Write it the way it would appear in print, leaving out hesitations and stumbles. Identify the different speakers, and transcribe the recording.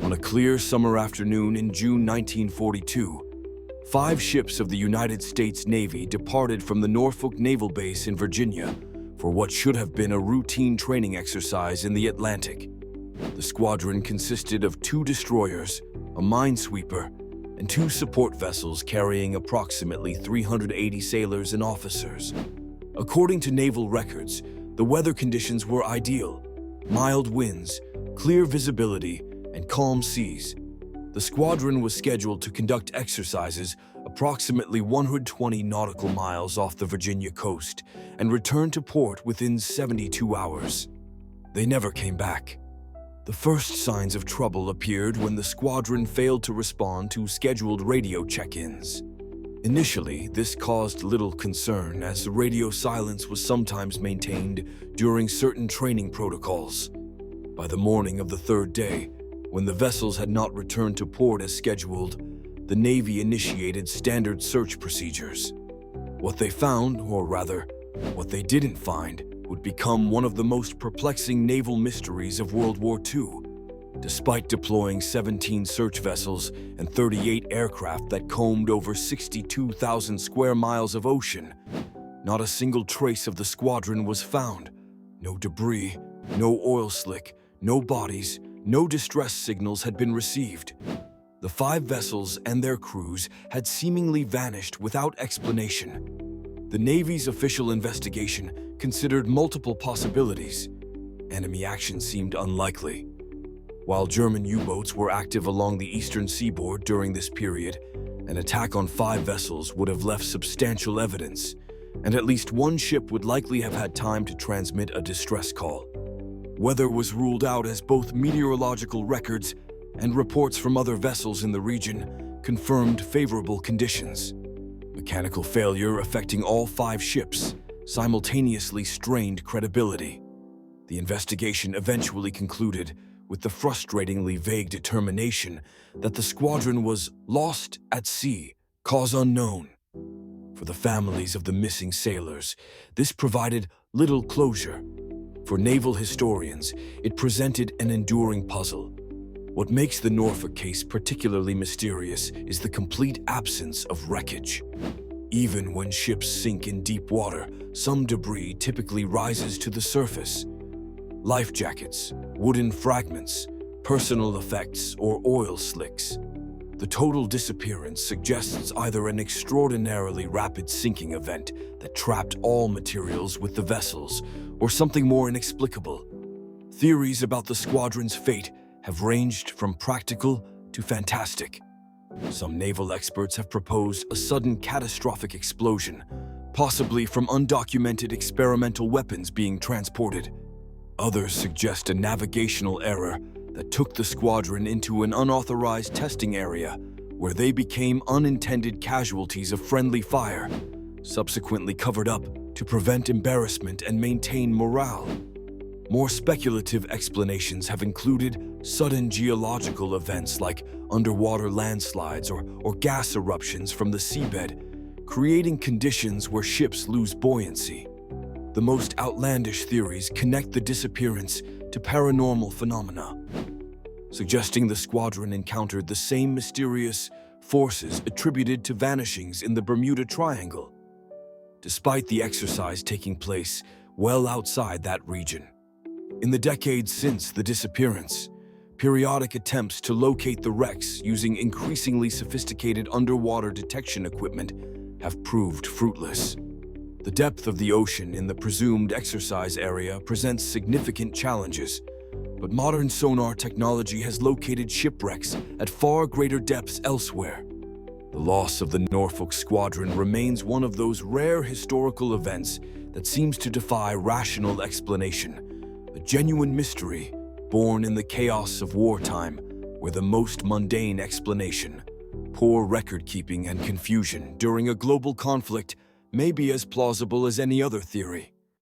Speaker 1: On a clear summer afternoon in June 1942, 5 ships of the United States Navy departed from the Norfolk Naval Base in Virginia for what should have been a routine training exercise in the Atlantic. The squadron consisted of 2 destroyers, a minesweeper, and 2 support vessels carrying approximately 380 sailors and officers. According to naval records, the weather conditions were ideal: mild winds, clear visibility, and calm seas. The squadron was scheduled to conduct exercises approximately 120 nautical miles off the Virginia coast and return to port within 72 hours. They never came back. The first signs of trouble appeared when the squadron failed to respond to scheduled radio check-ins. Initially, this caused little concern, as radio silence was sometimes maintained during certain training protocols. By the morning of the 3rd day, when the vessels had not returned to port as scheduled, the Navy initiated standard search procedures. What they found, or rather, what they didn't find, would become one of the most perplexing naval mysteries of World War II. Despite deploying 17 search vessels and 38 aircraft that combed over 62,000 square miles of ocean, not a single trace of the squadron was found. No debris, no oil slick, no bodies, no distress signals had been received. The 5 vessels and their crews had seemingly vanished without explanation. The Navy's official investigation considered multiple possibilities. Enemy action seemed unlikely. While German U-boats were active along the eastern seaboard during this period, an attack on 5 vessels would have left substantial evidence, and at least one ship would likely have had time to transmit a distress call. Weather was ruled out, as both meteorological records and reports from other vessels in the region confirmed favorable conditions. Mechanical failure affecting all 5 ships simultaneously strained credibility. The investigation eventually concluded with the frustratingly vague determination that the squadron was lost at sea, cause unknown. For the families of the missing sailors, this provided little closure. For naval historians, it presented an enduring puzzle. What makes the Norfolk case particularly mysterious is the complete absence of wreckage. Even when ships sink in deep water, some debris typically rises to the surface. Life jackets, wooden fragments, personal effects, or oil slicks. The total disappearance suggests either an extraordinarily rapid sinking event that trapped all materials with the vessels, or something more inexplicable. Theories about the squadron's fate have ranged from practical to fantastic. Some naval experts have proposed a sudden catastrophic explosion, possibly from undocumented experimental weapons being transported. Others suggest a navigational error that took the squadron into an unauthorized testing area, where they became unintended casualties of friendly fire, subsequently covered up to prevent embarrassment and maintain morale. More speculative explanations have included sudden geological events like underwater landslides or gas eruptions from the seabed, creating conditions where ships lose buoyancy. The most outlandish theories connect the disappearance to paranormal phenomena, suggesting the squadron encountered the same mysterious forces attributed to vanishings in the Bermuda Triangle, despite the exercise taking place well outside that region. In the decades since the disappearance, periodic attempts to locate the wrecks using increasingly sophisticated underwater detection equipment have proved fruitless. The depth of the ocean in the presumed exercise area presents significant challenges, but modern sonar technology has located shipwrecks at far greater depths elsewhere. The loss of the Norfolk Squadron remains one of those rare historical events that seems to defy rational explanation, a genuine mystery born in the chaos of wartime, where the most mundane explanation, poor record-keeping and confusion during a global conflict, may be as plausible as any other theory.